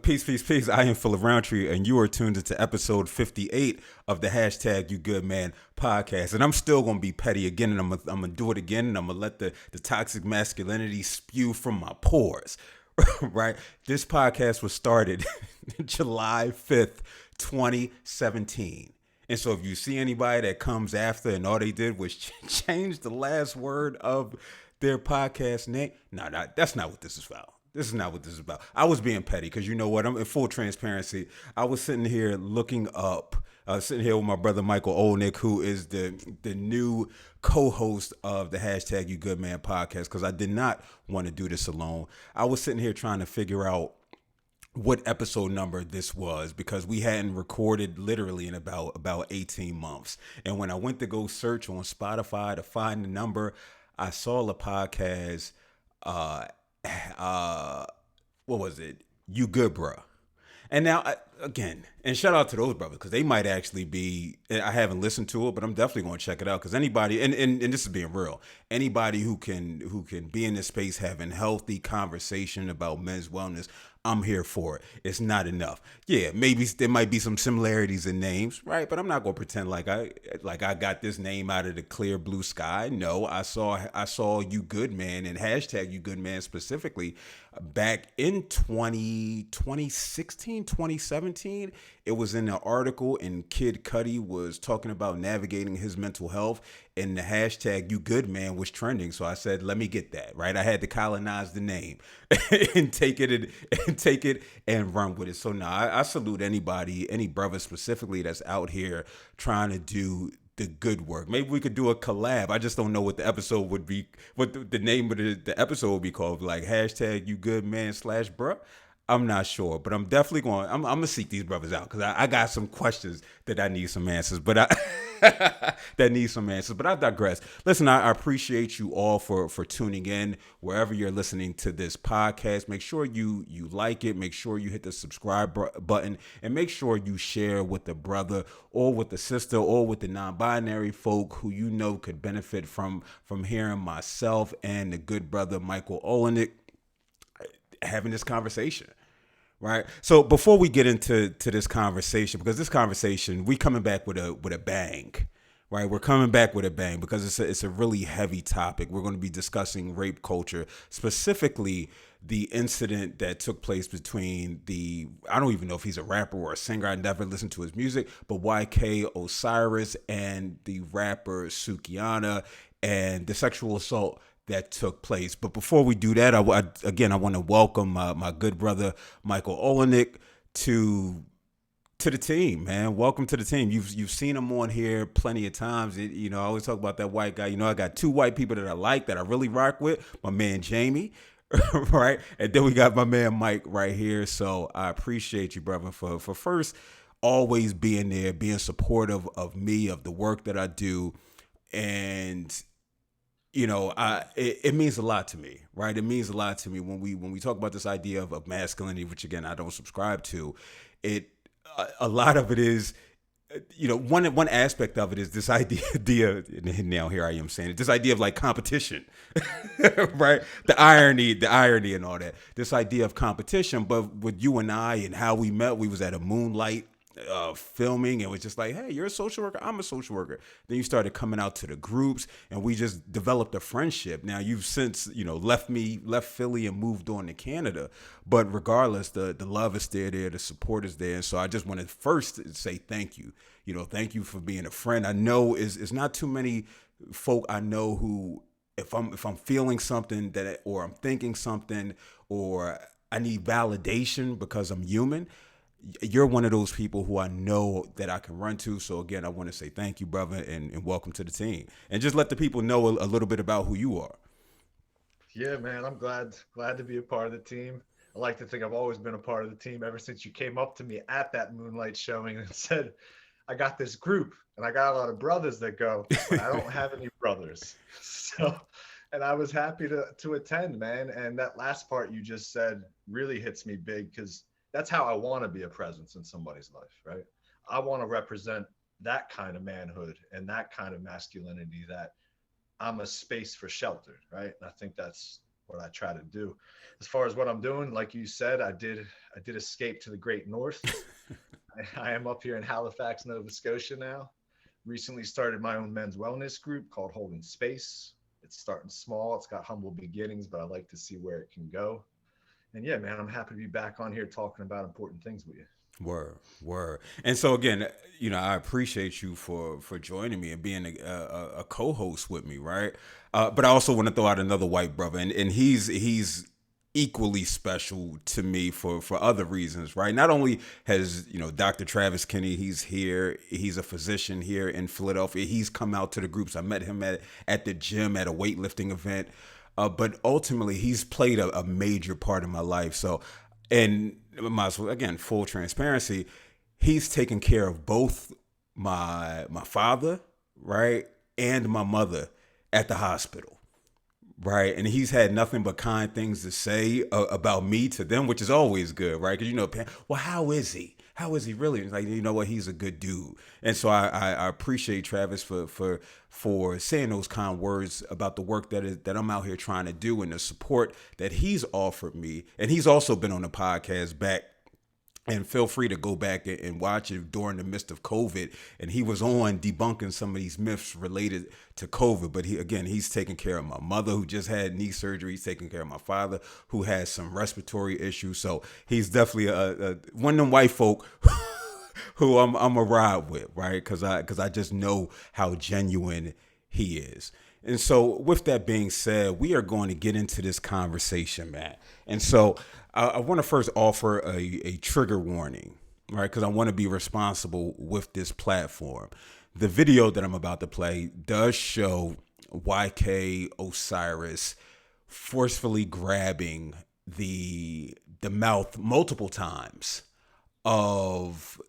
Peace, peace, peace. I am Philip Roundtree, and you are tuned into episode 58 of the hashtag You Good Man podcast. And I'm still going to be petty again, and I'm going to do it again, and I'm going to let the toxic masculinity spew from my pores, right? This podcast was started July 5th, 2017. And so if you see anybody that comes after and all they did was change the last word of their podcast name, that's not what this is about. This is not what this is about. I was being petty because you know what? I'm in full transparency. I was sitting here looking up, sitting here with my brother Michael Olenik, who is the new co-host of the hashtag You Good Man podcast, because I did not want to do this alone. I was sitting here trying to figure out what episode number this was because we hadn't recorded literally in about 18 months. And when I went to go search on Spotify to find the number, I saw the podcast, what was it? You Good Bruh. And now, again, and shout out to those brothers because they might actually be, I haven't listened to it, but I'm definitely going to check it out because anybody, and this is being real, anybody who can be in this space having healthy conversation about men's wellness, I'm here for it. It's not enough. Yeah, maybe there might be some similarities in names, right? But I'm not going to pretend like I got this name out of the clear blue sky. No, I saw You Good Man and hashtag You Good Man specifically back in 2016, 2017. It was in an article and Kid Cudi was talking about navigating his mental health and the hashtag You Good Man was trending. So I said, let me get that, right? I had to colonize the name and take it and run with it. So now I salute anybody, any brother specifically that's out here trying to do the good work. Maybe we could do a collab. I just don't know what the episode would be, what the name of the episode would be called, like hashtag You Good Man / bruh. I'm not sure, but I'm definitely going. I'm gonna seek these brothers out because I got some questions that I need some answers. But I digress. Listen, I appreciate you all for tuning in wherever you're listening to this podcast. Make sure you like it. Make sure you hit the subscribe button, and make sure you share with the brother or with the sister or with the non-binary folk who you know could benefit from hearing myself and the good brother Michael Olenik having this conversation, right? So before we get into this conversation, because this conversation, we coming back with a bang, right? We're coming back with a bang because it's a really heavy topic. We're going to be discussing rape culture, specifically the incident that took place between I don't even know if he's a rapper or a singer. I never listened to his music, but YK Osiris and the rapper Sukihana and the sexual assault that took place. But before we do that, I want to welcome my good brother Michael Olenik to the team, man. Welcome to the team. You've seen him on here plenty of times. I always talk about that white guy. I got two white people that I like, that I really rock with. My man Jamie, right, and then we got my man Mike right here. So I appreciate you, brother, for first always being there, being supportive of me, of the work that I do, and it means a lot to me, right? It means a lot to me when we talk about this idea of masculinity, which again I don't subscribe to. A lot of it is, one aspect of it is this idea. Now here I am saying it. This idea of like competition, right? The irony, and all that. This idea of competition, but with you and I and how we met, we was at a moonlight filming, and it was just like, hey, you're a social worker, I'm a social worker. Then you started coming out to the groups, and we just developed a friendship. Now you've since left Philly and moved on to Canada, but regardless, the love is still there, the support is there. And so I just want to first say thank you. Thank you for being a friend. I know it's not too many folk I know who, if I'm feeling something or I'm thinking something, or I need validation because I'm human, you're one of those people who I know that I can run to. So again, I want to say thank you, brother, and welcome to the team. And just let the people know a little bit about who you are. Yeah, man, I'm glad to be a part of the team. I like to think I've always been a part of the team ever since you came up to me at that moonlight showing and said, I got this group and I got a lot of brothers that go, but I don't have any brothers. So, and I was happy to attend, man. And that last part you just said really hits me big because that's how I want to be a presence in somebody's life, right? I want to represent that kind of manhood and that kind of masculinity, that I'm a space for shelter, right? And I think that's what I try to do. As far as what I'm doing, like you said, I did escape to the great north. I am up here in Halifax, Nova Scotia now. Recently started my own men's wellness group called Holding Space. It's starting small. It's got humble beginnings, but I like to see where it can go. And yeah, man, I'm happy to be back on here talking about important things with you. Word. And so again, I appreciate you for joining me and being a co-host with me, right? But I also want to throw out another white brother, and he's equally special to me for other reasons, right? Not only has Dr. Travis Kinney, he's here, he's a physician here in Philadelphia. He's come out to the groups. I met him at the gym at a weightlifting event. But ultimately, he's played a major part in my life. So, and might as well, again, full transparency, he's taken care of both my father, right, and my mother at the hospital, right? And he's had nothing but kind things to say about me to them, which is always good, right? Because well, how is he? How is he really? It's like, you know what? He's a good dude. And so I appreciate Travis for saying those kind words about the work that I'm out here trying to do and the support that he's offered me. And he's also been on the podcast back. And feel free to go back and watch it during the midst of COVID. And he was on debunking some of these myths related to COVID. But he's taking care of my mother who just had knee surgery. He's taking care of my father who has some respiratory issues. So he's definitely a one of them white folk who I'm a ride with, right? Because I just know how genuine he is. And so with that being said, we are going to get into this conversation, man. And so I want to first offer a trigger warning, right? Because I want to be responsible with this platform. The video that I'm about to play does show YK Osiris forcefully grabbing the mouth multiple times of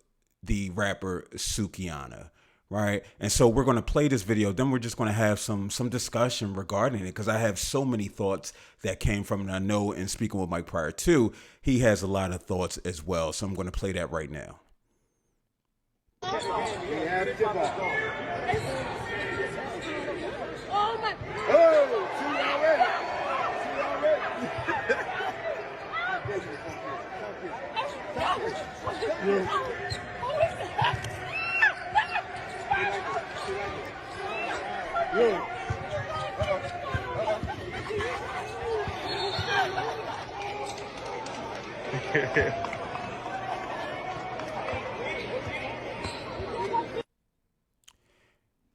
the rapper Sukihana. Right. And so we're going to play this video. Then we're just going to have some discussion regarding it, because I have so many thoughts that came from it. And I know in speaking with Mike prior to, he has a lot of thoughts as well. So I'm going to play that right now.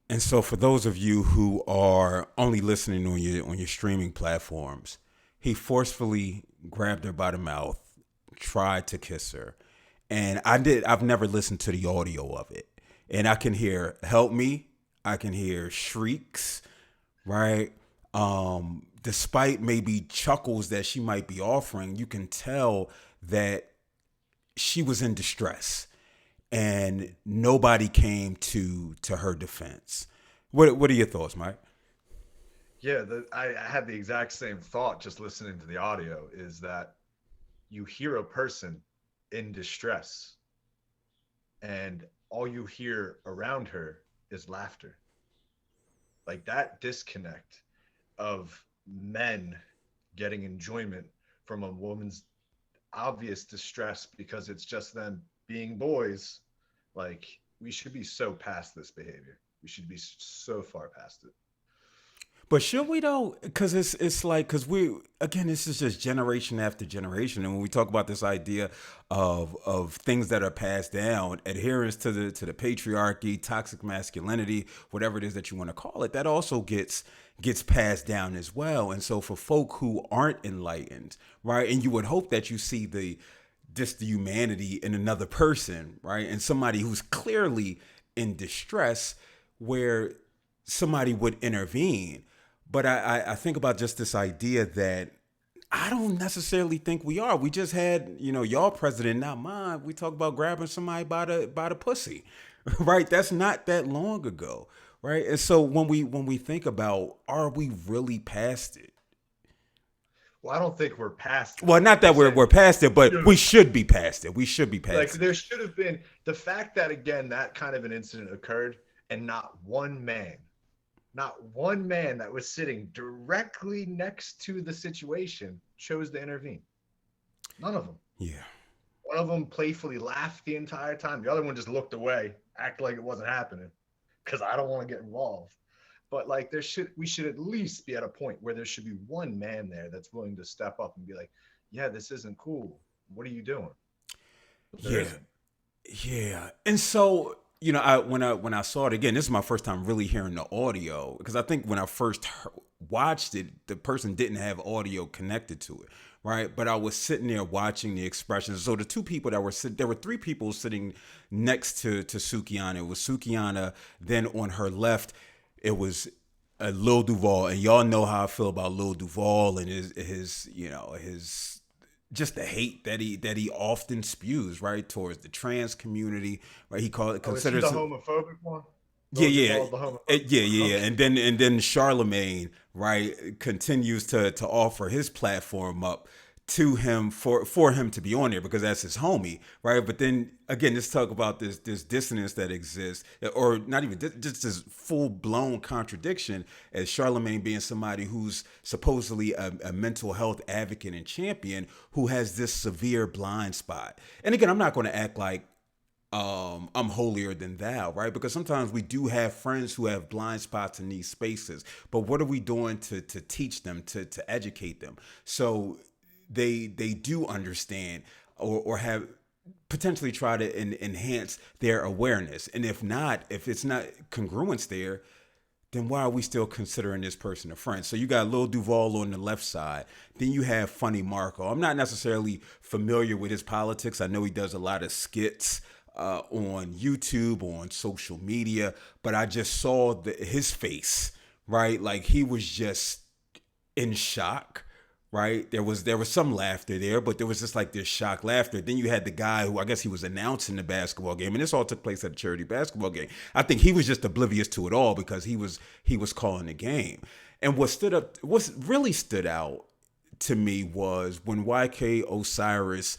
And so for those of you who are only listening on your streaming platforms, he forcefully grabbed her by the mouth, tried to kiss her. And I've never listened to the audio of it. And I can hear "help me." I can hear shrieks, right? Despite maybe chuckles that she might be offering, you can tell that she was in distress, and nobody came to her defense. What are your thoughts, Mike? Yeah, I had the exact same thought just listening to the audio, is that you hear a person in distress and all you hear around her is laughter. Like that disconnect of men getting enjoyment from a woman's obvious distress because it's just them being boys. Like, we should be so past this behavior. We should be so far past it. But should we though? Because it's like, because this is just generation after generation, and when we talk about this idea of things that are passed down, adherence to the patriarchy, toxic masculinity, whatever it is that you want to call it, that also gets passed down as well. And so for folk who aren't enlightened, right, and you would hope that you see the humanity in another person, right, and somebody who's clearly in distress, where somebody would intervene. But I think about just this idea that I don't necessarily think we are. We just had, y'all president, not mine. We talk about grabbing somebody by the pussy, right? That's not that long ago, right? And so when we think about, are we really past it? Well, I don't think we're past it. Well, not that we're past it, but we should be past it. We should be past it. Like, there should have been the fact that, again, that kind of an incident occurred and not one man Not one man that was sitting directly next to the situation chose to intervene. None of them. Yeah. One of them playfully laughed the entire time. The other one just looked away, acted like it wasn't happening, because I don't want to get involved. But like we should at least be at a point where there should be one man there that's willing to step up and be like, yeah, this isn't cool. What are you doing? But there Yeah. isn't. Yeah. And so, I saw it again, this is my first time really hearing the audio, because I think when I first watched it, the person didn't have audio connected to it, right? But I was sitting there watching the expressions. So the two people that were sitting, there were three people sitting next to Sukihana. It was Sukihana. Then on her left, it was Lil Duval, and y'all know how I feel about Lil Duval and his just the hate that he often spews, right, towards the trans community, right? He called it Oh, is he the considers. homophobic one? Yeah, Lil yeah, Duval's the homophobic yeah. one? And then Charlemagne, right, continues to offer his platform up to him for him to be on there because that's his homie, right? But then again, let's talk about this dissonance that exists, or not even just this full blown contradiction, as Charlemagne being somebody who's supposedly a mental health advocate and champion who has this severe blind spot. And again, I'm not going to act like I'm holier than thou, right? Because sometimes we do have friends who have blind spots in these spaces, but what are we doing to teach them, to educate them, so they do understand, or have potentially try to enhance their awareness? And if it's not congruence there, then why are we still considering this person a friend? So you got Lil Duval on the left side. Then you have Funny Marco. I'm not necessarily familiar with his politics. I know he does a lot of skits on YouTube, on social media, but I just saw his face, right? Like he was just in shock, right? There was some laughter there, but there was just like this shock laughter. Then you had the guy who I guess he was announcing the basketball game, and this all took place at a charity basketball game. I think he was just oblivious to it all because he was calling the game. And what really stood out to me was when YK Osiris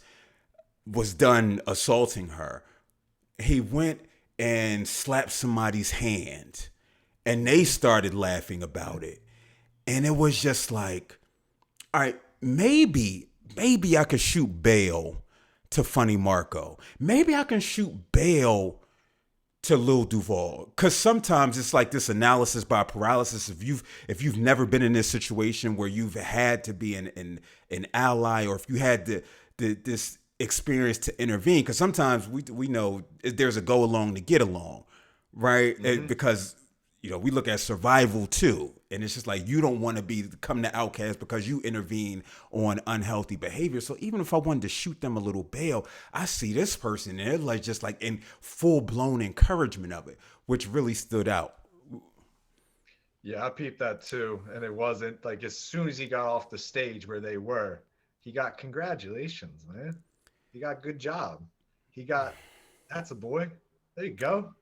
was done assaulting her, he went and slapped somebody's hand, and they started laughing about it. And it was just like, all right, maybe I could shoot bail to Funny Marco. Maybe I can shoot bail to Lil Duval. Cause sometimes it's like this analysis by paralysis. If you've never been in this situation where you've had to be an ally, or if you had this experience to intervene, because sometimes we know there's a go along to get along, right? Because we look at survival too, and it's just like you don't want to become the outcast because you intervene on unhealthy behavior. So even if I wanted to shoot them a little bail, I see this person and they're like just like in full blown encouragement of it, which really stood out. Yeah, I peeped that too. And it wasn't like as soon as he got off the stage where they were, he got congratulations, man. He got good job. He got that's a boy. There you go.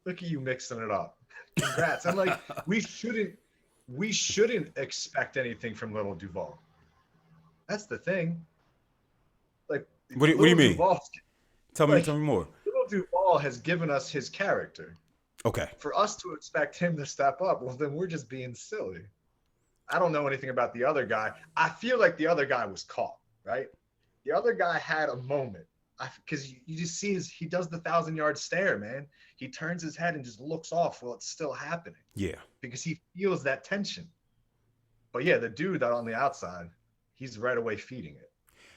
Look at you mixing it up. Congrats. I'm like, we shouldn't expect anything from Little Duval. That's the thing. Like What do you Little mean? Duval, Tell like me more. Little Duval has given us his character. Okay. For us to expect him to step up, well, then we're just being silly. I don't know anything about the other guy. I feel like the other guy was caught, right? The other guy had a moment because you just see he does the 1,000-yard stare, man. He turns his head and just looks off while it's still happening Yeah. because he feels that tension. But yeah, the dude that on the outside, he's right away feeding it.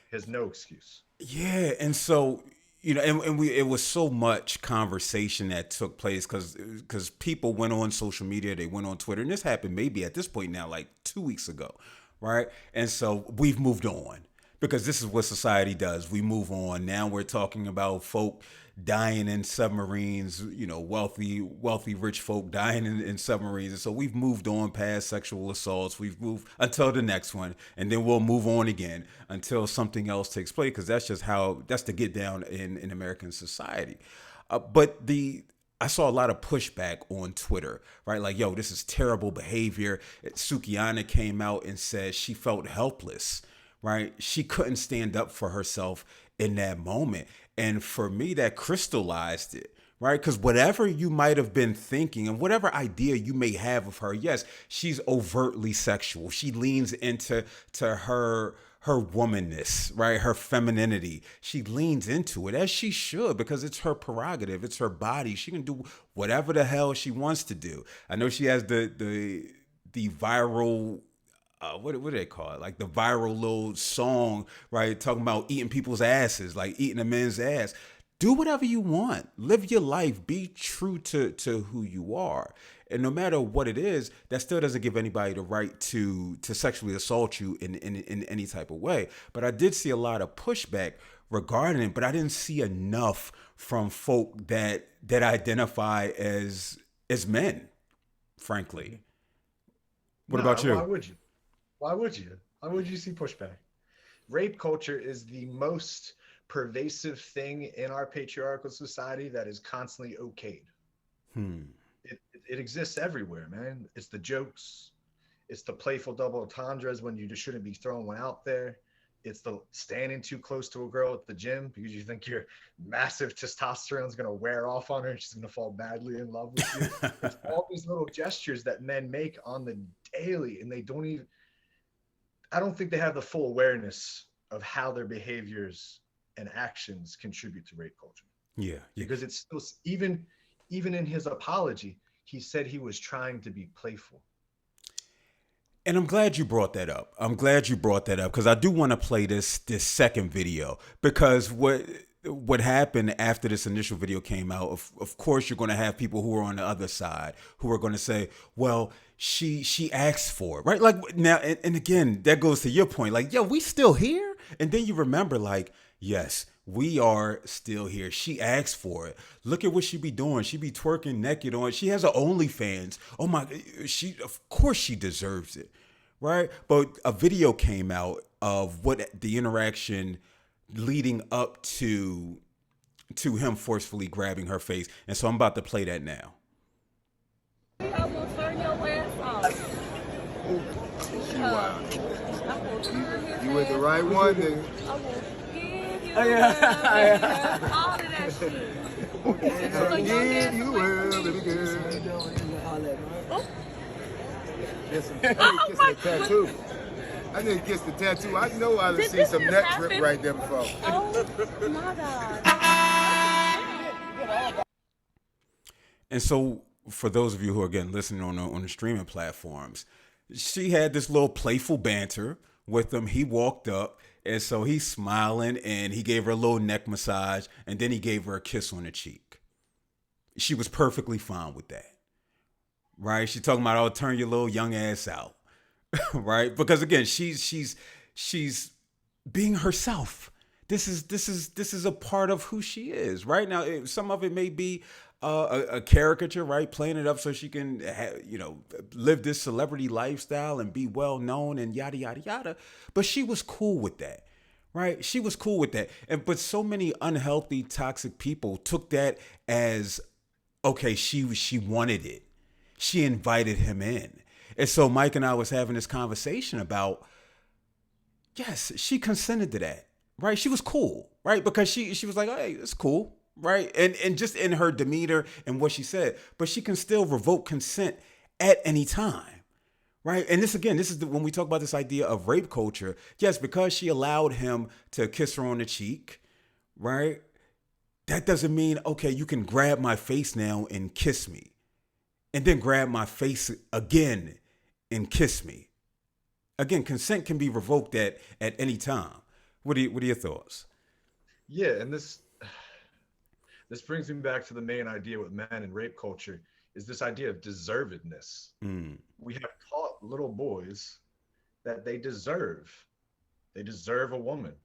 He has no excuse. Yeah, and so it was so much conversation that took place because people went on social media, they went on Twitter, and this happened maybe at this point now like 2 weeks ago, right? And so we've moved on because this is what society does. We move on. Now we're talking about folk dying in submarines, wealthy rich folk dying in submarines. And so we've moved on past sexual assaults. We've moved until the next one, and then we'll move on again until something else takes place, because that's the get down in American society. But I saw a lot of pushback on Twitter, right? Like, yo, this is terrible behavior. Sukihana came out and said she felt helpless, right? She couldn't stand up for herself in that moment. And for me, that crystallized it, right? Because whatever you might have been thinking and whatever idea you may have of her, yes, she's overtly sexual. She leans into her womanness, right? Her femininity. She leans into it as she should because it's her prerogative. It's her body. She can do whatever the hell she wants to do. I know she has the viral what do they call it? Like the viral little song, right? Talking about eating people's asses, like eating a man's ass. Do whatever you want. Live your life. Be true to who you are. And no matter what it is, that still doesn't give anybody the right to sexually assault you in any type of way. But I did see a lot of pushback regarding it, but I didn't see enough from folk that identify as men, frankly. What about Why you? would you? Why would you? Why would you see pushback? Rape culture is the most pervasive thing in our patriarchal society that is constantly okayed. Hmm. It exists everywhere, man. It's the jokes, it's the playful double entendres when you just shouldn't be throwing one out there. It's the standing too close to a girl at the gym because you think your massive testosterone is going to wear off on her and she's going to fall madly in love with you. It's all these little gestures that men make on the daily, and they don't even, I don't think they have the full awareness of how their behaviors and actions contribute to rape culture. Yeah, yeah. Because it's still, even in his apology, he said he was trying to be playful. And I'm glad you brought that up. I'm glad you brought that up because I do want to play this second video because what happened after this initial video came out, of course you're going to have people who are on the other side who are going to say, well, she asked for it, right? Like now, and again, that goes to your point, like, yo, we still here? And then you remember, like, yes, we are still here. She asked for it. Look at what she be doing. She be twerking naked on. She has her OnlyFans. Oh my, of course she deserves it, right? But a video came out of what the interaction leading up to him forcefully grabbing her face, and so I'm about to play that now. I will turn your ass off. You with the right one, nigga. I will give you all of that shit. Yeah, you will, baby girl. Oh Kiss the tattoo. I didn't kiss the tattoo. I know I done seen some nut drip right there before. Oh my God. And so, for those of you who are again listening on the streaming platforms, she had this little playful banter with him. He walked up, and so he's smiling, and he gave her a little neck massage, and then he gave her a kiss on the cheek. She was perfectly fine with that, right? She's talking about, "Oh, turn your little young ass out," right? Because again, she's being herself. This is a part of who she is, right? Now, some of it may be a caricature, right? Playing it up so she can, live this celebrity lifestyle and be well known and yada yada yada. But she was cool with that, right? She was cool with that. But so many unhealthy, toxic people took that as, okay, she wanted it. She invited him in. And so Mike and I was having this conversation about, yes, she consented to that, right? She was cool, right? Because she was like, hey, it's cool, right? And just in her demeanor and what she said, but she can still revoke consent at any time, right? And this is when we talk about this idea of rape culture. Yes, because she allowed him to kiss her on the cheek, right? That doesn't mean, okay, you can grab my face now and kiss me, and then grab my face again and kiss me. Again, consent can be revoked at any time. What are your thoughts? Yeah, and this brings me back to the main idea with men and rape culture is this idea of deservedness. We have taught little boys that they deserve a woman.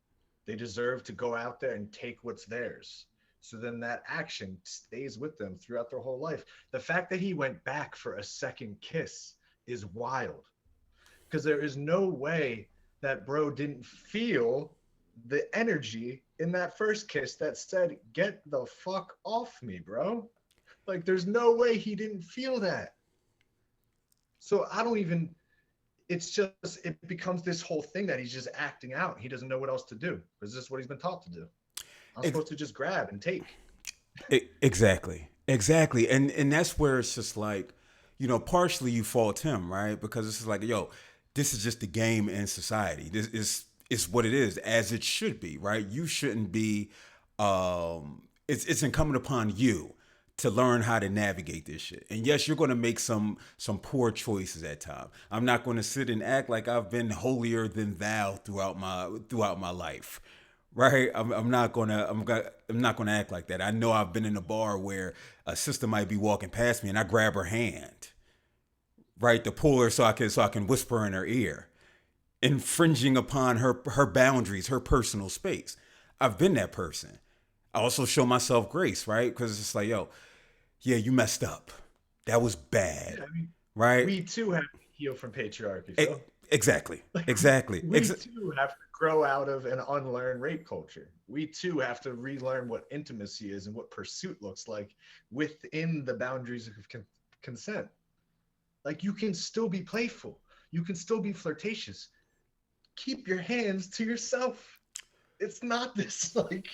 They deserve to go out there and take what's theirs. So then that action stays with them throughout their whole life. The fact that he went back for a second kiss is wild, because there is no way that bro didn't feel the energy in that first kiss that said, get the fuck off me, bro. Like, there's no way he didn't feel that. So it becomes this whole thing that he's just acting out. He doesn't know what else to do, because this is what he's been taught to do. I'm supposed to just grab and take. Exactly, and that's where it's just like, partially you fault him, right? Because it's just like, yo, this is just the game in society. This is what it is, as it should be, right? You shouldn't be. It's incumbent upon you to learn how to navigate this shit. And yes, you're going to make some poor choices at times. I'm not going to sit and act like I've been holier than thou throughout my life, right? I'm not gonna I'm not gonna act like that. I know I've been in a bar where a sister might be walking past me and I grab her hand, right, to pull her so I can whisper in her ear, infringing upon her boundaries, her personal space. I've been that person. I also show myself grace, right? Because it's like, yo, yeah, you messed up. That was bad, Yeah, I mean, right? we too have to heal from patriarchy, E- Phil. exactly, exactly. We too have to grow out of and unlearn rape culture. We too have to relearn what intimacy is and what pursuit looks like within the boundaries of consent. Like you can still be playful, you can still be flirtatious. Keep your hands to yourself. It's not this like,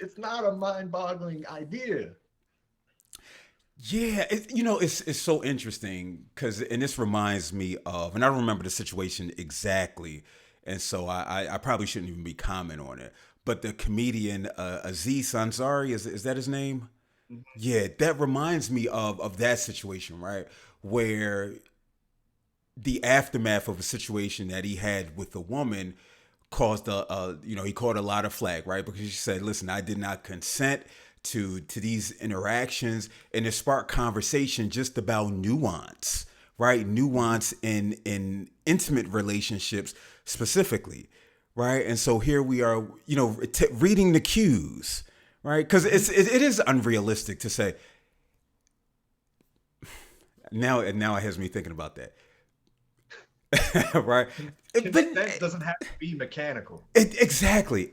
it's not a mind-boggling idea. Yeah, it's so interesting because, and this reminds me of, and I don't remember the situation exactly, and so I probably shouldn't even be comment on it. But the comedian Aziz Ansari, is that his name? Yeah, that reminds me of that situation, right? Where the aftermath of a situation that he had with a woman caused he caught a lot of flack, right? Because she said, listen, I did not consent to these interactions, and it sparked conversation just about nuance, right? Nuance in intimate relationships specifically, right? And so here we are, reading the cues, right? Because it is unrealistic to say, now it has me thinking about that. Right. Consent doesn't have to be mechanical. Exactly,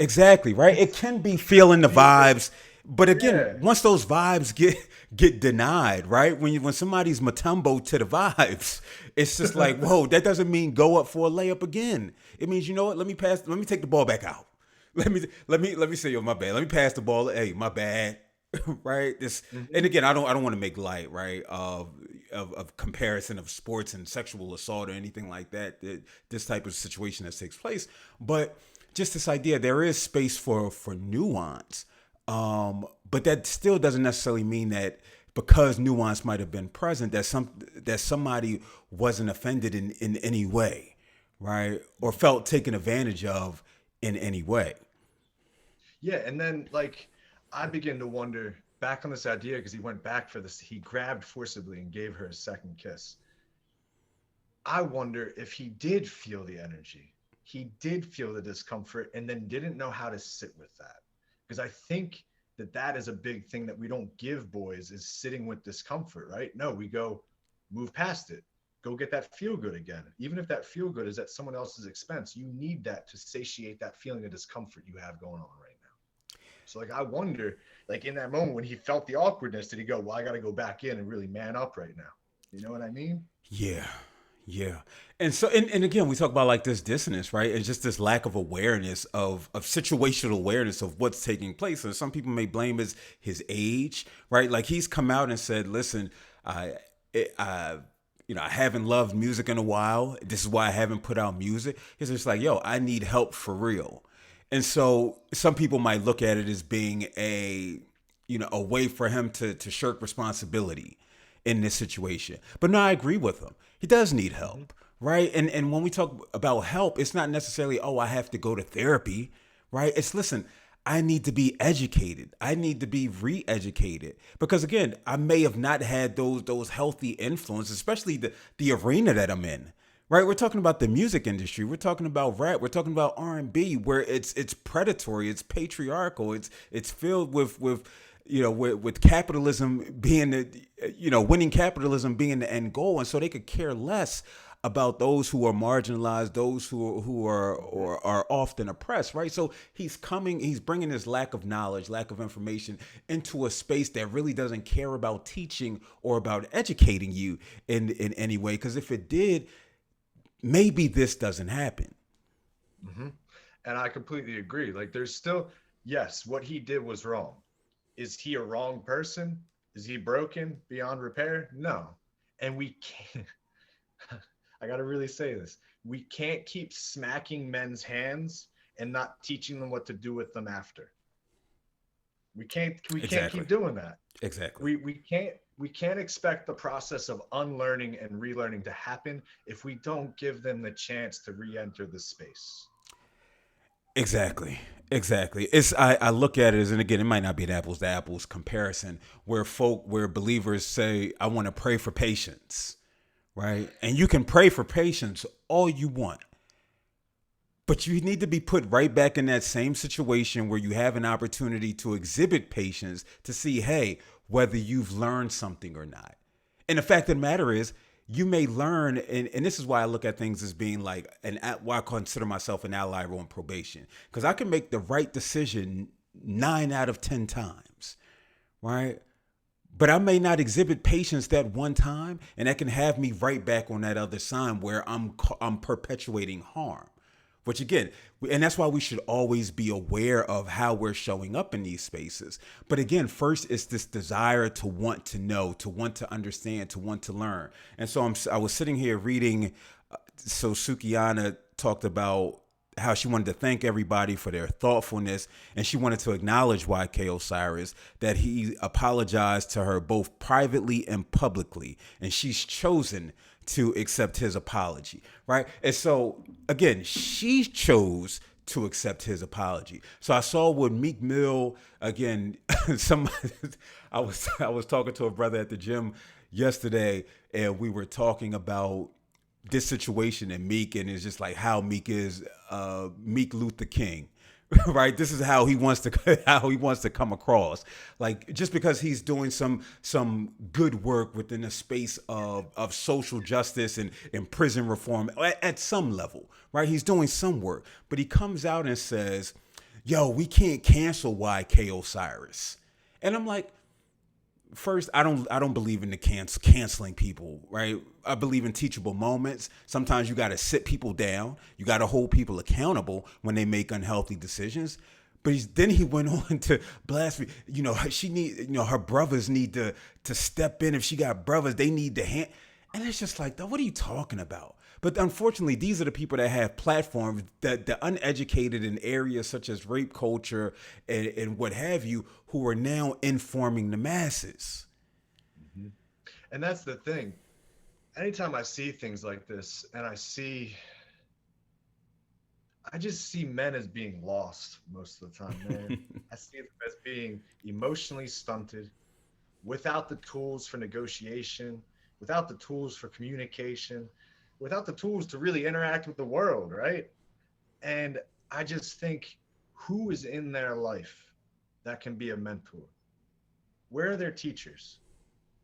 right? It can be feeling the vibes, but Yeah. again, once those vibes get denied, right? When somebody's matumbo to the vibes, it's just like, whoa, that doesn't mean go up for a layup again. It means, you know what? Let me take the ball back out. Let me say, yo, my bad. Let me pass the ball. Hey, my bad. Right. And again, I don't want to make light, right, of comparison of sports and sexual assault or anything like that. This type of situation that takes place, but just this idea, there is space for nuance, but that still doesn't necessarily mean that because nuance might have been present that somebody wasn't offended in any way, right, or felt taken advantage of in any way. Yeah, and then like I begin to wonder back on this idea because he went back for this. He grabbed forcibly and gave her a second kiss. I wonder if he did feel the energy, he did feel the discomfort, and then didn't know how to sit with that. Because I think that that is a big thing that we don't give boys is sitting with discomfort, right? No, we go move past it, go get that feel good again. Even if that feel good is at someone else's expense, you need that to satiate that feeling of discomfort you have going on right now. So like I wonder, like in that moment when he felt the awkwardness, did he go, well, I got to go back in and really man up right now? You know what I mean? Yeah. Yeah. And so and again we talk about like this dissonance, right? And just this lack of awareness of situational awareness of what's taking place. And some people may blame his age, right? Like he's come out and said, listen, I I haven't loved music in a while. This is why I haven't put out music. It's just like, yo, I need help for real. And so some people might look at it as being a way for him to shirk responsibility in this situation. But no, I agree with him. He does need help, right? And when we talk about help, it's not necessarily, oh, I have to go to therapy, right? It's, listen, I need to be educated. I need to be re-educated because again, I may have not had those healthy influences, especially the arena that I'm in. Right, we're talking about the music industry. We're talking about rap. We're talking about R&B, where it's predatory, it's patriarchal, it's filled with capitalism being winning capitalism being the end goal, and so they could care less about those who are marginalized, those who are or are often oppressed, right? So he's bringing this lack of knowledge, lack of information into a space that really doesn't care about teaching or about educating you in any way. Because if it did, maybe this doesn't happen. Mm-hmm. And I completely agree. Like there's still, yes, what he did was wrong. Is he a wrong person? Is he broken beyond repair? No. And we can't, I got to really say this. We can't keep smacking men's hands and not teaching them what to do with them after. We can't keep doing that. Exactly. We can't expect the process of unlearning and relearning to happen if we don't give them the chance to re-enter the space. Exactly. Exactly. I look at it as, and again, it might not be an apples to apples comparison where believers say, I want to pray for patience, right? And you can pray for patience all you want. But you need to be put right back in that same situation where you have an opportunity to exhibit patience to see, hey, whether you've learned something or not. And the fact of the matter is, you may learn, and this is why I look at things as being like why I consider myself an ally on probation. Because I can make the right decision 9 out of 10 times, right? But I may not exhibit patience that one time, and that can have me right back on that other side where I'm perpetuating harm. Which again, and that's why we should always be aware of how we're showing up in these spaces. But again, first it's this desire to want to know, to want to understand, to want to learn. And so I was sitting here reading. So Sukihana talked about how she wanted to thank everybody for their thoughtfulness, and she wanted to acknowledge YK Osiris, that he apologized to her both privately and publicly, and she's chosen to accept his apology, right? And so again, she chose to accept his apology. So I saw with Meek Mill again. I was talking to a brother at the gym yesterday, and we were talking about this situation in Meek, and it's just like how Meek is Meek Luther King. Right, this is how he wants to come across. Like, just because he's doing some good work within the space of social justice and prison reform at some level, right? He's doing some work, but he comes out and says, "Yo, we can't cancel YK Osiris," and I'm like, first, I don't believe in the canceling people, right? I believe in teachable moments. Sometimes you got to sit people down. You got to hold people accountable when they make unhealthy decisions. But then he went on to blaspheme. Her brothers need to step in. If she got brothers, they need to hand. And it's just like, what are you talking about? But unfortunately, these are the people that have platforms, that the uneducated in areas such as rape culture and what have you, who are now informing the masses. Mm-hmm. And that's the thing. Anytime I see things like this, and I just see men as being lost most of the time, man. I see them as being emotionally stunted, without the tools for negotiation, without the tools for communication, without the tools to really interact with the world, right? And I just think, who is in their life that can be a mentor? Where are their teachers?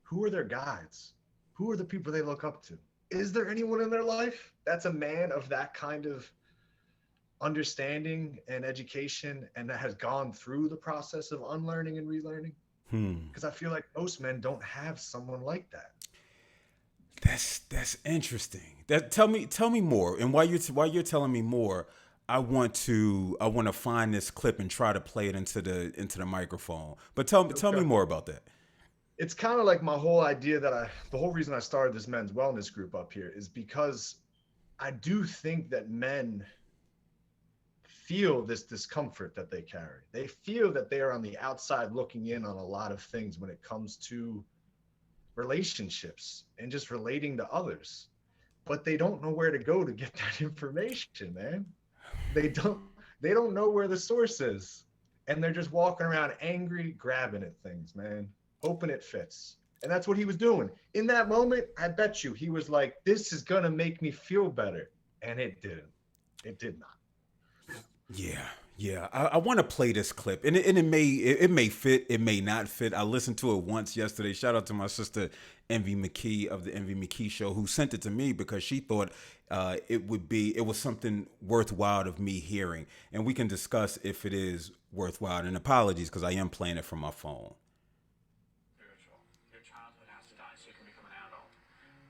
Who are their guides? Who are the people they look up to? Is there anyone in their life that's a man of that kind of understanding and education, and that has gone through the process of unlearning and relearning? Because I feel like most men don't have someone like that. That's interesting. Tell me more. And while you're telling me more, I want to find this clip and try to play it into the microphone. But tell me more about that. It's kind of like my whole idea the whole reason I started this men's wellness group up here is because I do think that men feel this discomfort that they carry. They feel that they are on the outside looking in on a lot of things when it comes to relationships and just relating to others, but they don't know where to go to get that information, man. They don't know where the source is, and they're just walking around angry, grabbing at things, man, hoping it fits. And that's what he was doing in that moment. I bet you he was like, this is gonna make me feel better, and it didn't. It did not. Yeah. I want to play this clip, and it may fit, it may not fit. I listened to it once yesterday. Shout out to my sister Envy McKee of the Envy McKee Show, who sent it to me because she thought it was something worthwhile of me hearing, and we can discuss if it is worthwhile. And apologies because I am playing it from my phone. Spiritual. Your childhood has to die so you can become an adult,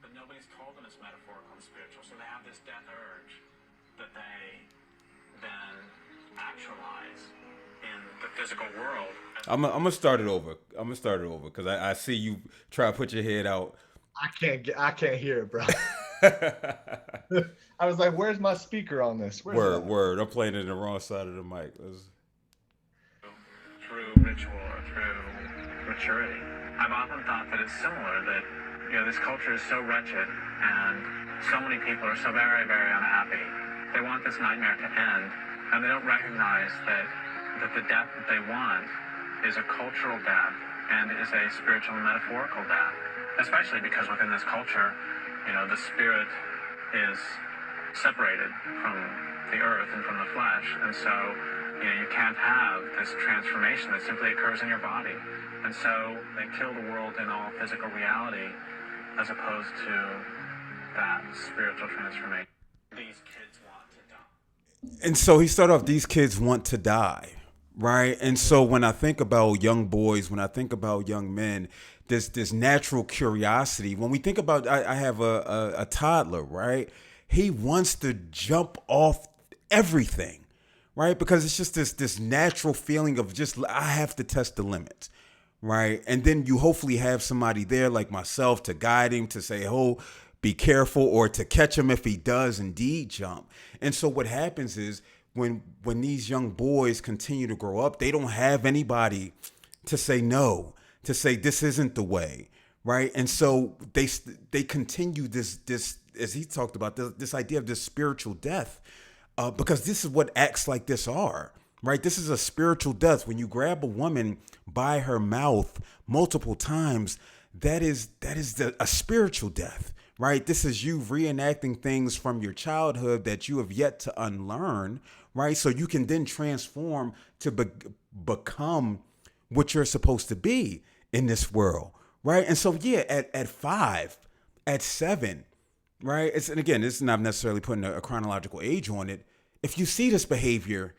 but nobody's told them it's metaphorical and spiritual, so they have this death urge that they then actualize in the physical world I'm gonna start it over. Because I see you try to put your head out. I can't hear it, bro. I was like, where's my speaker on this? Where's that? Word. I'm playing it in the wrong side of the mic. Through ritual or through maturity. I've often thought that it's similar, that this culture is so wretched and so many people are so very, very unhappy. They want this nightmare to end, and they don't recognize that the death that they want is a cultural death and is a spiritual and metaphorical death. Especially because within this culture, the spirit is separated from the earth and from the flesh, and so you can't have this transformation that simply occurs in your body. And so they kill the world in all physical reality as opposed to that spiritual transformation. These kids want to die. And so he started off, these kids want to die, right? And so when I think about young boys, when I think about young men, this natural curiosity. When we think about, I have a toddler, right? He wants to jump off everything, right? Because it's just this natural feeling of just, I have to test the limits, right? And then you hopefully have somebody there like myself to guide him, to say, oh, be careful, or to catch him if he does indeed jump. And so what happens is when these young boys continue to grow up, they don't have anybody to say no, to say this isn't the way, right? And so they continue this as he talked about, this idea of this spiritual death, because this is what acts like this are, right? This is a spiritual death. When you grab a woman by her mouth multiple times, that is a spiritual death, right? This is you reenacting things from your childhood that you have yet to unlearn, right? So you can then transform to become what you're supposed to be in this world, right? And so, yeah, at 5, at 7, right? And again, it's not necessarily putting a chronological age on it. If you see this behavior,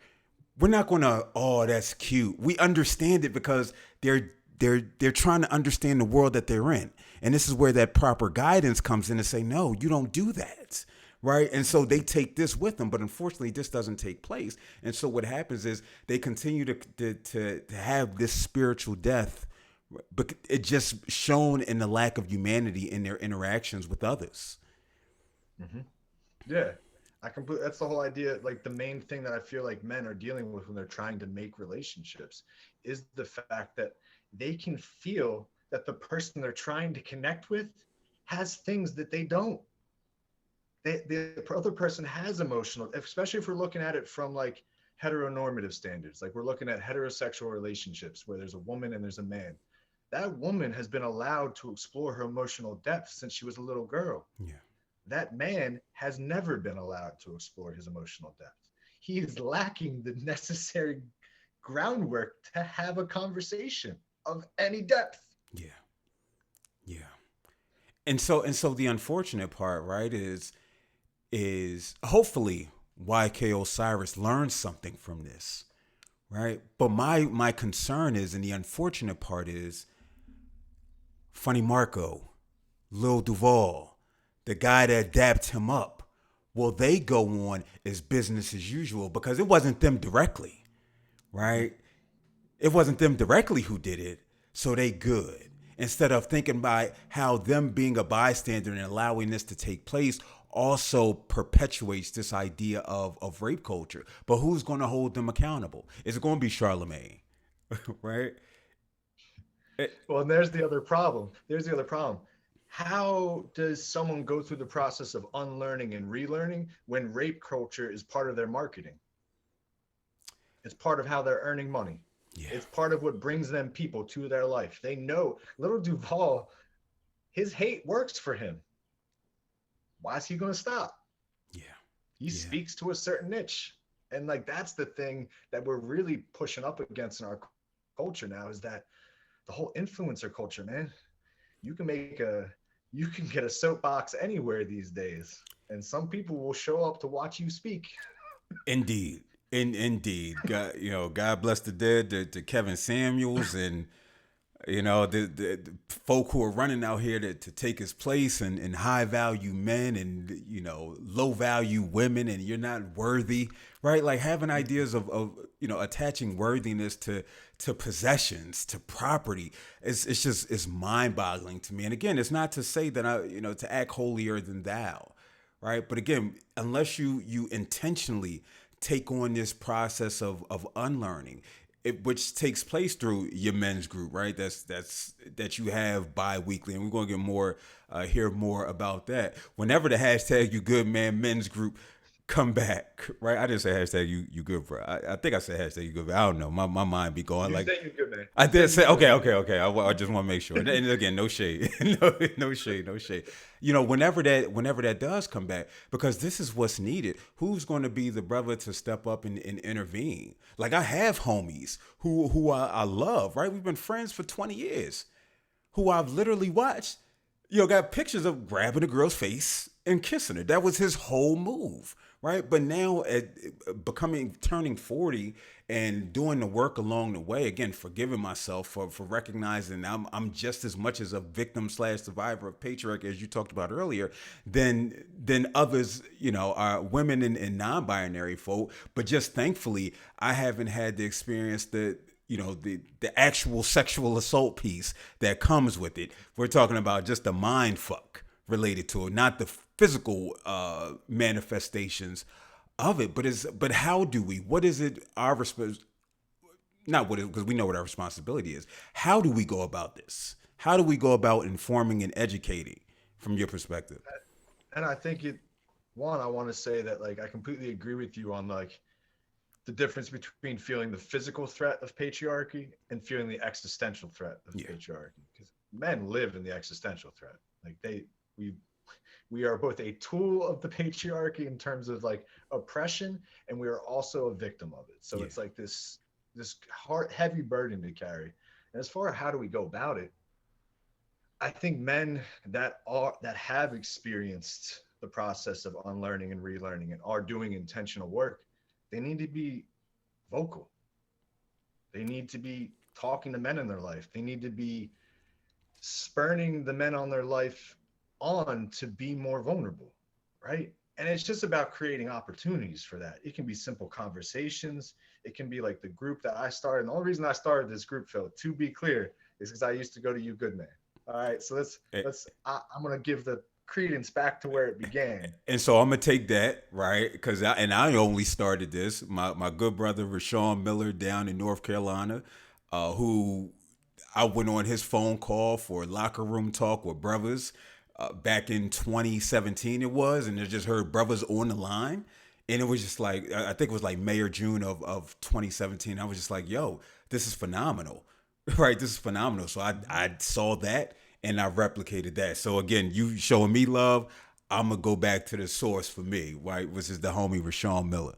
we're not going to, oh, that's cute. We understand it because they're trying to understand the world that they're in. And this is where that proper guidance comes in to say, no, you don't do that, right? And so they take this with them, but unfortunately this doesn't take place. And so what happens is they continue to have this spiritual death, but it just shown in the lack of humanity in their interactions with others. Mm-hmm. Yeah, that's the whole idea. Like the main thing that I feel like men are dealing with when they're trying to make relationships is the fact that they can feel that the person they're trying to connect with has things that they don't. The other person has emotional, especially if we're looking at it from like heteronormative standards. Like we're looking at heterosexual relationships where there's a woman and there's a man. That woman has been allowed to explore her emotional depth since she was a little girl. Yeah. That man has never been allowed to explore his emotional depth. He is lacking the necessary groundwork to have a conversation of any depth. Yeah. Yeah. And so the unfortunate part, right, is hopefully YK Osiris learns something from this, right? But my concern is, and the unfortunate part is, Funny Marco, Lil Duval, the guy that dapped him up, will they go on as business as usual? Because it wasn't them directly, right? It wasn't them directly who did it, so they good. Instead of thinking by how them being a bystander and allowing this to take place also perpetuates this idea of rape culture. But who's going to hold them accountable? Is it going to be Charlemagne, right? Well, and there's the other problem. How does someone go through the process of unlearning and relearning when rape culture is part of their marketing? It's part of how they're earning money. Yeah. It's part of what brings them people to their life. They know Little Duval, his hate works for him. Why is he going to stop? Yeah. He speaks to a certain niche. And like, that's the thing that we're really pushing up against in our culture now, is that the whole influencer culture, man. You can get a soapbox anywhere these days, and some people will show up to watch you speak. Indeed. Indeed. God bless the dead to Kevin Samuels and, the folk who are running out here to take his place, and high value men and, low value women, and you're not worthy, right? Like having ideas of attaching worthiness to to possessions, to property. It's mind boggling to me. And again, it's not to say that to act holier than thou, right? But again, unless you intentionally take on this process of unlearning, which takes place through your men's group, right? That you have bi-weekly, and we're going to hear more about that. Whenever the hashtag You Good Man men's group come back, right? I didn't say hashtag you good, bro. I think I said hashtag you good, but I don't know. My mind be going You like. say you good, man. I did say okay. I just want to make sure. And again, no shade, no shade. Whenever that does come back, because this is what's needed. Who's going to be the brother to step up and intervene? Like, I have homies who I love, right? We've been friends for 20 years, who I've literally watched. Got pictures of grabbing a girl's face and kissing her. That was his whole move, right? But now turning 40 and doing the work along the way, again, forgiving myself for recognizing I'm just as much as a victim / survivor of patriarchy, as you talked about earlier, than others, are women and non-binary folk. But just thankfully, I haven't had to experience the actual sexual assault piece that comes with it. We're talking about just the mind fuck related to it, not the physical manifestations of it. But how do we? What is it? Not what it, because we know what our responsibility is. How do we go about this? How do we go about informing and educating from your perspective? And I think I want to say that, like, I completely agree with you on, like, the difference between feeling the physical threat of patriarchy and feeling the existential threat of patriarchy. Because men live in the existential threat. Like, we are both a tool of the patriarchy in terms of, like, oppression, and we are also a victim of it. So it's like this heavy burden to carry. And as far as how do we go about it, I think men that have experienced the process of unlearning and relearning and are doing intentional work, they need to be vocal. They need to be talking to men in their life. They need to be spurning the men on their life on to be more vulnerable, right? And it's just about creating opportunities for that. It can be simple conversations. It can be like the group that I started. And the only reason I started this group, Phil, to be clear, is because I used to go to You Good Man. All right, so I'm gonna give the credence back to where it began. And so I'm gonna take that, right? Because I only started this. My good brother Rashawn Miller down in North Carolina, who I went on his phone call for locker room talk with brothers back in 2017 it was, and I just heard brothers on the line, and it was just like, I think it was like May or June of 2017. I was just like, yo, this is phenomenal, right? This is phenomenal. So I saw that and I replicated that. So again, you showing me love, I'm gonna go back to the source for me, right? Which is the homie Rashawn Miller.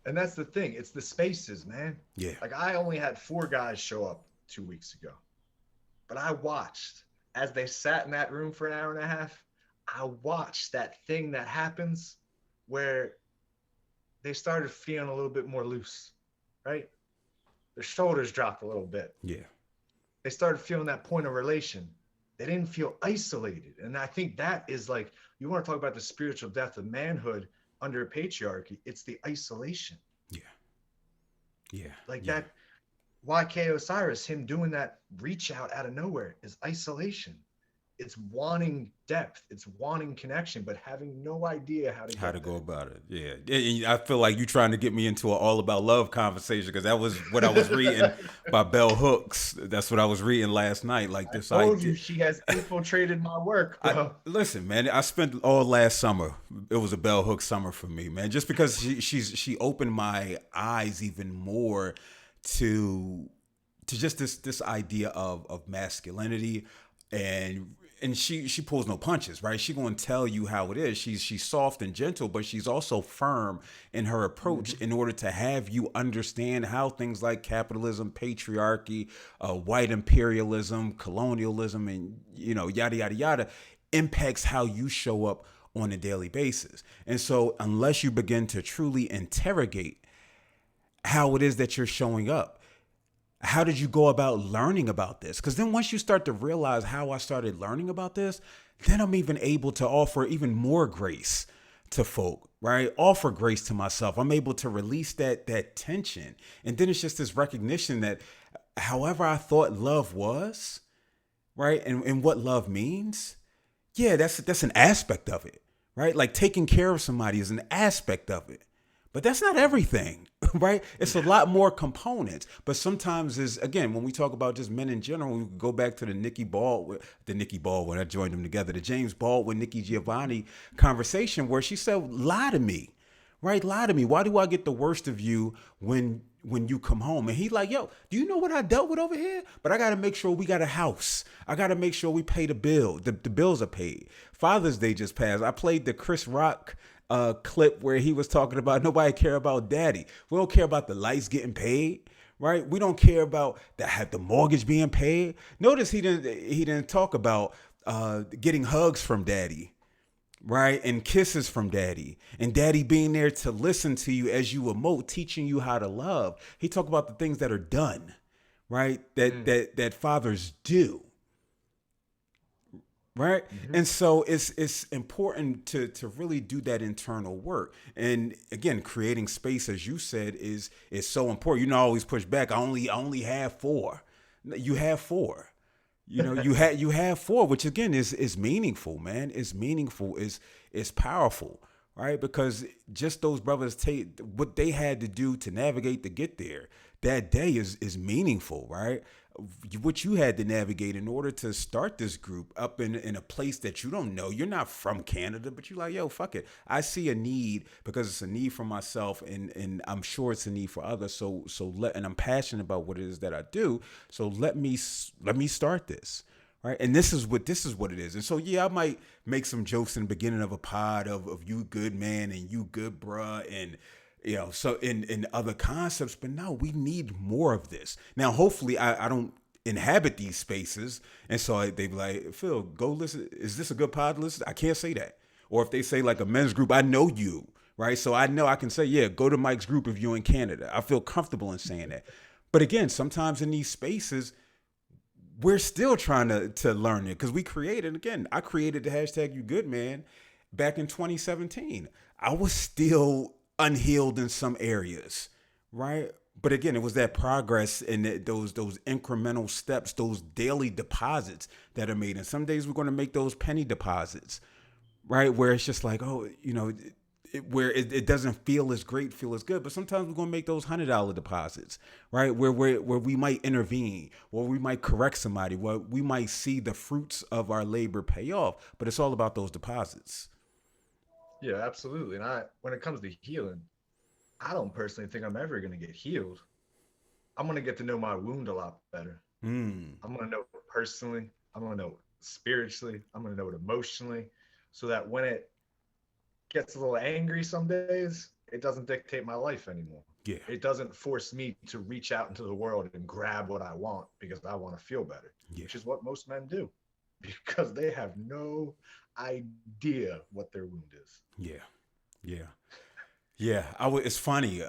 And that's the thing. It's the spaces, man. Yeah. Like, I only had 4 guys show up 2 weeks ago, but I watched as they sat in that room for an hour and a half. I watched that thing that happens where they started feeling a little bit more loose, right? Their shoulders dropped a little bit. Yeah. They started feeling that point of relation. They didn't feel isolated. And I think that is, like, you want to talk about the spiritual death of manhood under patriarchy. It's the isolation. Yeah. Yeah. Like that YK Osiris, him doing that reach out of nowhere, is isolation. It's wanting depth. It's wanting connection, but having no idea how to go about it. Yeah. And I feel like you trying to get me into an all about love conversation, because that was what I was reading by Bell Hooks. That's what I was reading last night. Like, this I told you, she has infiltrated my work, bro. Listen, man, I spent all last summer. It was a Bell Hooks summer for me, man, just because she opened my eyes even more to just this idea of masculinity, and she pulls no punches, right? She gonna tell you how it is. She's soft and gentle, but she's also firm in her approach in order to have you understand how things like capitalism, patriarchy, white imperialism, colonialism, and yada yada yada impacts how you show up on a daily basis. And so unless you begin to truly interrogate how it is that you're showing up, how did you go about learning about this? Because then once you start to realize how I started learning about this, then I'm even able to offer even more grace to folk, right? Offer grace to myself. I'm able to release that tension. And then it's just this recognition that however I thought love was, right? And what love means. Yeah, that's an aspect of it, right? Like taking care of somebody is an aspect of it. But that's not everything, right? It's a lot more components. But sometimes is, again, when we talk about just men in general, we go back to the Nikki Baldwin, I joined them together, the James Baldwin, Nikki Giovanni conversation where she said, lie to me, right? Lie to me. Why do I get the worst of you when you come home? And he's like, yo, do you know what I dealt with over here? But I got to make sure we got a house. I got to make sure we pay the bill. The bills are paid. Father's Day just passed. I played the Chris Rock clip where he was talking about nobody care about daddy. We don't care about the lights getting paid, right? We don't care about the mortgage being paid. Notice he didn't talk about getting hugs from daddy, right? And kisses from daddy, and daddy being there to listen to you as you emote, teaching you how to love. He talked about the things that are done, right? That fathers do. Right. Mm-hmm. And so it's important to really do that internal work. And again, creating space, as you said, is so important. You know, I always push back. I only have 4. You have 4. You know, you have 4, which again is meaningful, man. It's meaningful, is powerful, right? Because just those brothers take what they had to do to navigate to get there. That day is meaningful, right? What you had to navigate in order to start this group up in a place that you don't know. You're not from Canada, but you're like, yo, fuck it. I see a need because it's a need for myself, and I'm sure it's a need for others. And I'm passionate about what it is that I do. So let me start this. Right. And this is what it is. And so, yeah, I might make some jokes in the beginning of a pod of you good man and you good bruh, and you know, so in other concepts, but no, we need more of this. Now, hopefully I don't inhabit these spaces. And so they be like, Phil, go listen. Is this a good pod to listen? I can't say that. Or if they say like a men's group, I know you, right? So I know I can say, yeah, go to Mike's group if you're in Canada. I feel comfortable in saying that. But again, sometimes in these spaces, we're still trying to learn it because I created the hashtag You Good Man back in 2017. I was still unhealed in some areas, right? But again, it was that progress and those incremental steps, those daily deposits that are made. And some days we're going to make those penny deposits, right? Where it's just like, oh, you know, where it doesn't feel as great, feel as good. But sometimes we're going to make those $100 deposits, right? Where we might intervene, where we might correct somebody, where we might see the fruits of our labor pay off. But it's all about those deposits. Yeah, absolutely. And when it comes to healing, I don't personally think I'm ever going to get healed. I'm going to get to know my wound a lot better. I'm going to know it personally. I'm going to know it spiritually. I'm going to know it emotionally, so that when it gets a little angry some days, it doesn't dictate my life anymore. Yeah. It doesn't force me to reach out into the world and grab what I want because I want to feel better, which is what most men do because they have no idea what their wound is. It's funny,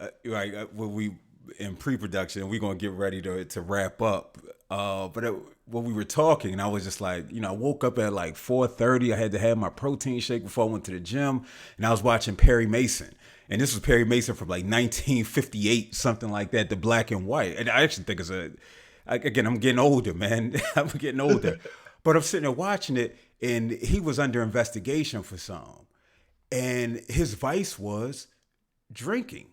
when we in pre-production, we're gonna get ready to wrap up. When we were talking, and I was just like, you know, I woke up at like 4:30. I had to have my protein shake before I went to the gym, and I was watching Perry Mason. And this was Perry Mason from like 1958, something like that, the black and white. And I actually think again, I'm getting older, man. I'm getting older. But I'm sitting there watching it, and he was under investigation for some. And his vice was drinking,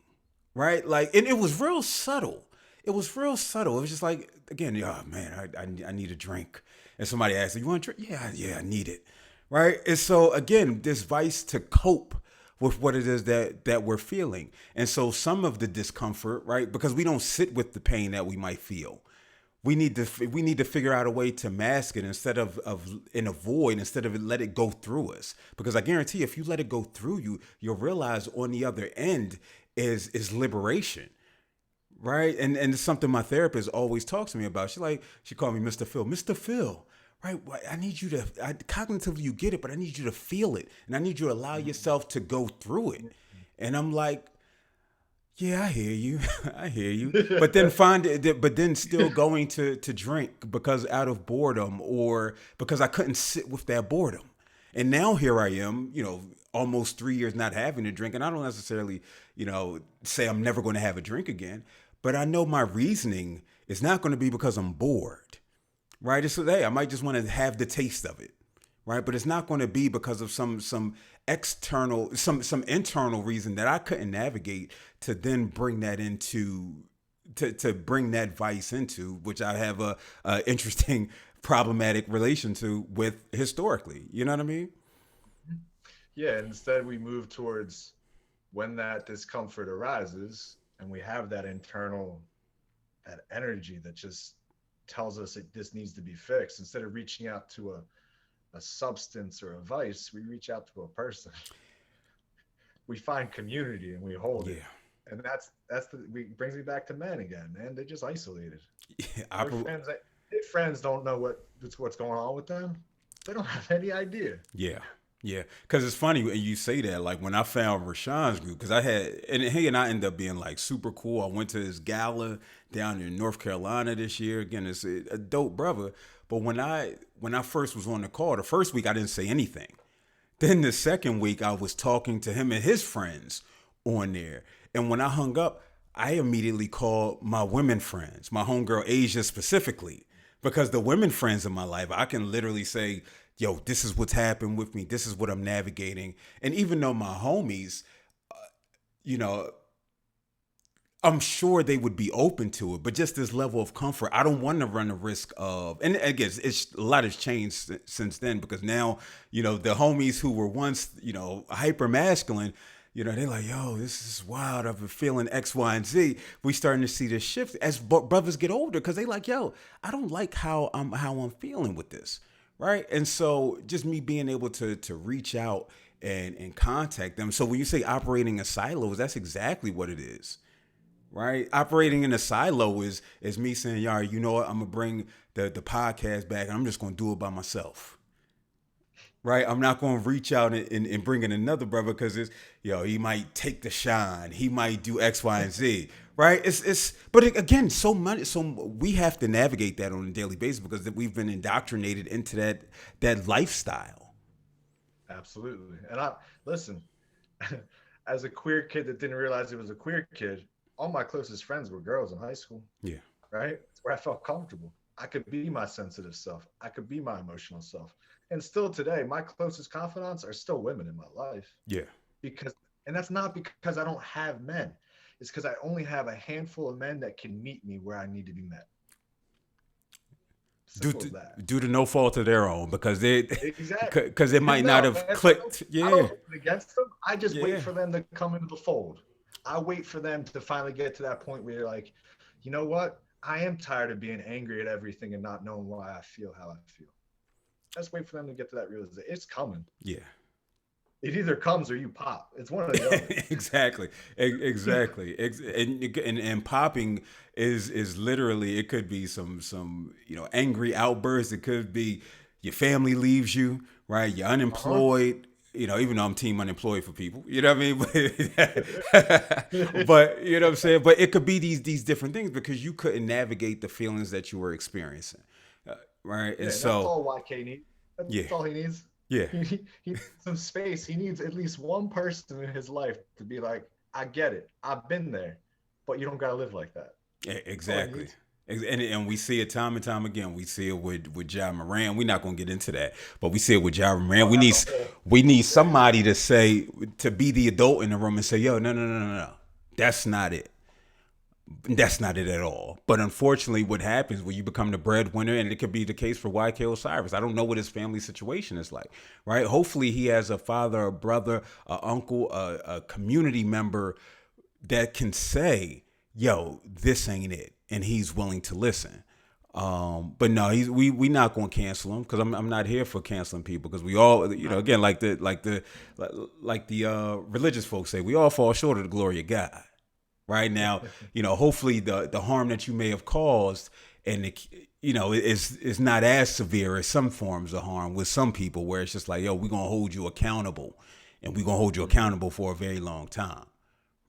right? Like, and it was real subtle. It was just like, again, oh man, I need a drink. And somebody asked, you want a drink? Yeah, I need it, right? And so again, this vice to cope with what it is that we're feeling. And so some of the discomfort, right? Because we don't sit with the pain that we might feel. We need to figure out a way to mask it instead of avoid, instead of let it go through us. Because I guarantee if you let it go through you, you'll realize on the other end is liberation, right? And it's something my therapist always talks to me about. She called me Mr. Phil. Mr. Phil, right? I need you to, cognitively you get it, but I need you to feel it. And I need you to allow yourself to go through it. And I'm like, yeah, I hear you. But then still going to drink because out of boredom or because I couldn't sit with that boredom. And now here I am, you know, almost 3 years not having a drink. And I don't necessarily, you know, say I'm never going to have a drink again. But I know my reasoning it's not going to be because I'm bored, right? It's, hey, I might just want to have the taste of it, right? But it's not going to be because of some external, some internal reason that I couldn't navigate to then bring that into, to bring that vice into, which I have a interesting problematic relation to with historically. You know what I mean? Yeah, instead we move towards when that discomfort arises and we have that internal, that energy that just tells us that this needs to be fixed. Instead of reaching out to a substance or a vice, we reach out to a person. We find community and we hold it. And that's brings me back to men again, man. They're just isolated. Yeah, their friends don't know what's going on with them. They don't have any idea. Yeah. Yeah, because it's funny when you say that. Like when I found Rashawn's group, because he and I ended up being like super cool. I went to his gala down in North Carolina this year. Again, it's a dope brother. But when I first was on the call, the first week I didn't say anything. Then the second week I was talking to him and his friends on there. And when I hung up, I immediately called my women friends, my homegirl Asia specifically, because the women friends in my life, I can literally say, yo, this is what's happened with me. This is what I'm navigating. And even though my homies, I'm sure they would be open to it, but just this level of comfort, I don't want to run the risk of, and I guess a lot has changed since then, because now, the homies who were once, hyper masculine, they're like, yo, this is wild. I've been feeling X, Y, and Z. We starting to see this shift as brothers get older, because they like, yo, I don't like how I'm feeling with this. Right. And so just me being able to reach out and contact them. So when you say operating in silos, that's exactly what it is. Right. Operating in a silo is me saying, y'all, you know what? I'm going to bring the podcast back and I'm just going to do it by myself. Right. I'm not going to reach out and bring in another brother because he might take the shine. He might do X, Y, and Z. Right. But again, so we have to navigate that on a daily basis because we've been indoctrinated into that lifestyle. Absolutely. And listen, as a queer kid that didn't realize he was a queer kid, all my closest friends were girls in high school. Yeah. Right. It's where I felt comfortable. I could be my sensitive self. I could be my emotional self. And still today, my closest confidants are still women in my life. Yeah. And that's not because I don't have men. It's because I only have a handful of men that can meet me where I need to be met. Due to no fault of their own, because because it might not have clicked. Yeah. I don't hold it against them. I just wait for them to come into the fold. I wait for them to finally get to that point where you're like, you know what? I am tired of being angry at everything and not knowing why I feel how I feel. Just wait for them to get to that realization. It's coming. Yeah. It either comes or you pop. It's one of the other. Exactly. And popping is literally, it could be some angry outbursts. It could be your family leaves you, right? You're unemployed. Even though I'm team unemployed for people, you know what I mean? But you know what I'm saying? But it could be these different things because you couldn't navigate the feelings that you were experiencing, right? And so that's all YK needs. That's all he needs. Yeah. He needs some space. He needs at least one person in his life to be like, I get it. I've been there, but you don't got to live like that. Exactly. And we see it time and time again. We see it with Ja Moran. We're not going to get into that, but we see it with Ja Moran. We need somebody to be the adult in the room and say, yo, no. That's not it. That's not it at all. But unfortunately, what happens when you become the breadwinner, and it could be the case for YK Osiris. I don't know what his family situation is like, right? Hopefully he has a father, a brother, an uncle, a community member that can say, yo, this ain't it. And he's willing to listen. But no, we not going to cancel him because I'm not here for canceling people because we all, again, like the religious folks say, we all fall short of the glory of God. Right now, hopefully the harm that you may have caused and is not as severe as some forms of harm with some people where it's just like, yo, we're going to hold you accountable and we're going to hold you accountable for a very long time.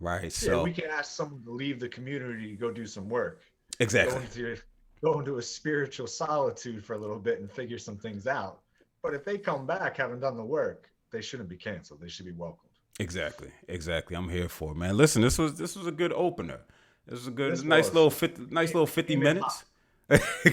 Right. So we can ask someone to leave the community to go do some work. Exactly. Go into a spiritual solitude for a little bit and figure some things out. But if they come back having done the work, they shouldn't be canceled. They should be welcomed. Exactly. I'm here for it, man. Listen, this was a good opener. It was a good, This nice was. little 50 minutes.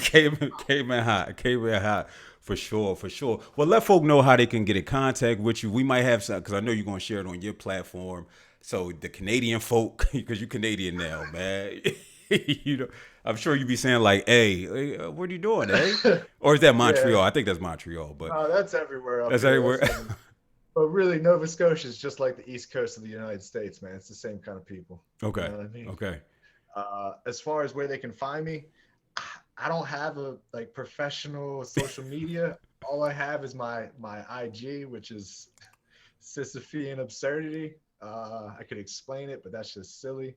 came in hot for sure. Well, let folk know how they can get in contact with you. We might have some because I know you're gonna share it on your platform. So the Canadian folk, because you're Canadian now, man. you know, I'm sure you be saying like, "Hey, what are you doing, eh?" Or is that Yeah. Montreal? I think that's Montreal, but No, that's everywhere up that's here. everywhere. But really, Nova Scotia is just like the East Coast of the United States, man. It's the same kind of people. You Okay, know what I mean? okay. As far as where they can find me, I don't have a like professional social media. All I have is my IG, which is Sisyphean Absurdity. I could explain it, but that's just silly.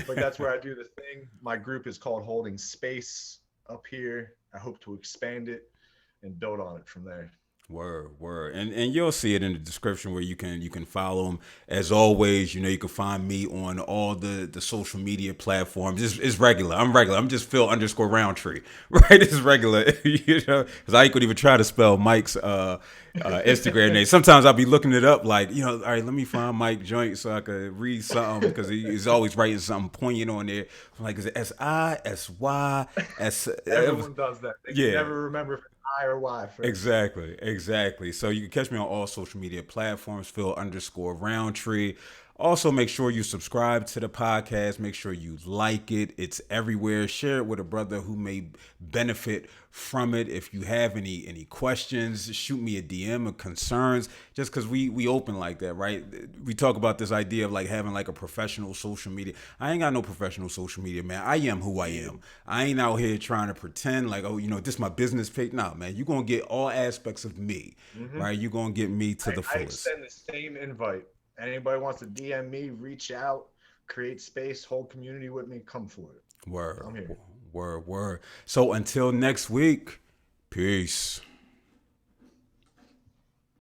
But that's where I do the thing. My group is called Holding Space up here. I hope to expand it and build on it from there. Word, and you'll see it in the description where you can follow them. As always, you know you can find me on all the social media platforms. It's regular. I'm regular. I'm just Phil_Roundtree, right? It's regular, you know, because I could even try to spell Mike's Instagram name. Sometimes I'll be looking it up, like all right, let me find Mike Joint so I could read something because he's always writing something poignant on there. I'm like, is it SISYS? Everyone does that. They Yeah. can never remember if it's I or Y first. Exactly. So you can catch me on all social media platforms, Phil_Roundtree. Also, make sure you subscribe to the podcast. Make sure you like it. It's everywhere. Share it with a brother who may benefit from it. If you have any questions, shoot me a DM or concerns. Just because we open like that, right? We talk about this idea of like having like a professional social media. I ain't got no professional social media, man. I am who I am. I ain't out here trying to pretend like, oh, this is my business page. Nah, man. You're gonna get all aspects of me, right? You're gonna get me to the I fullest. extend the same invite. Anybody wants to DM me, reach out, create space, hold community with me, come for it. Word. I'm here. Word. So until next week, peace.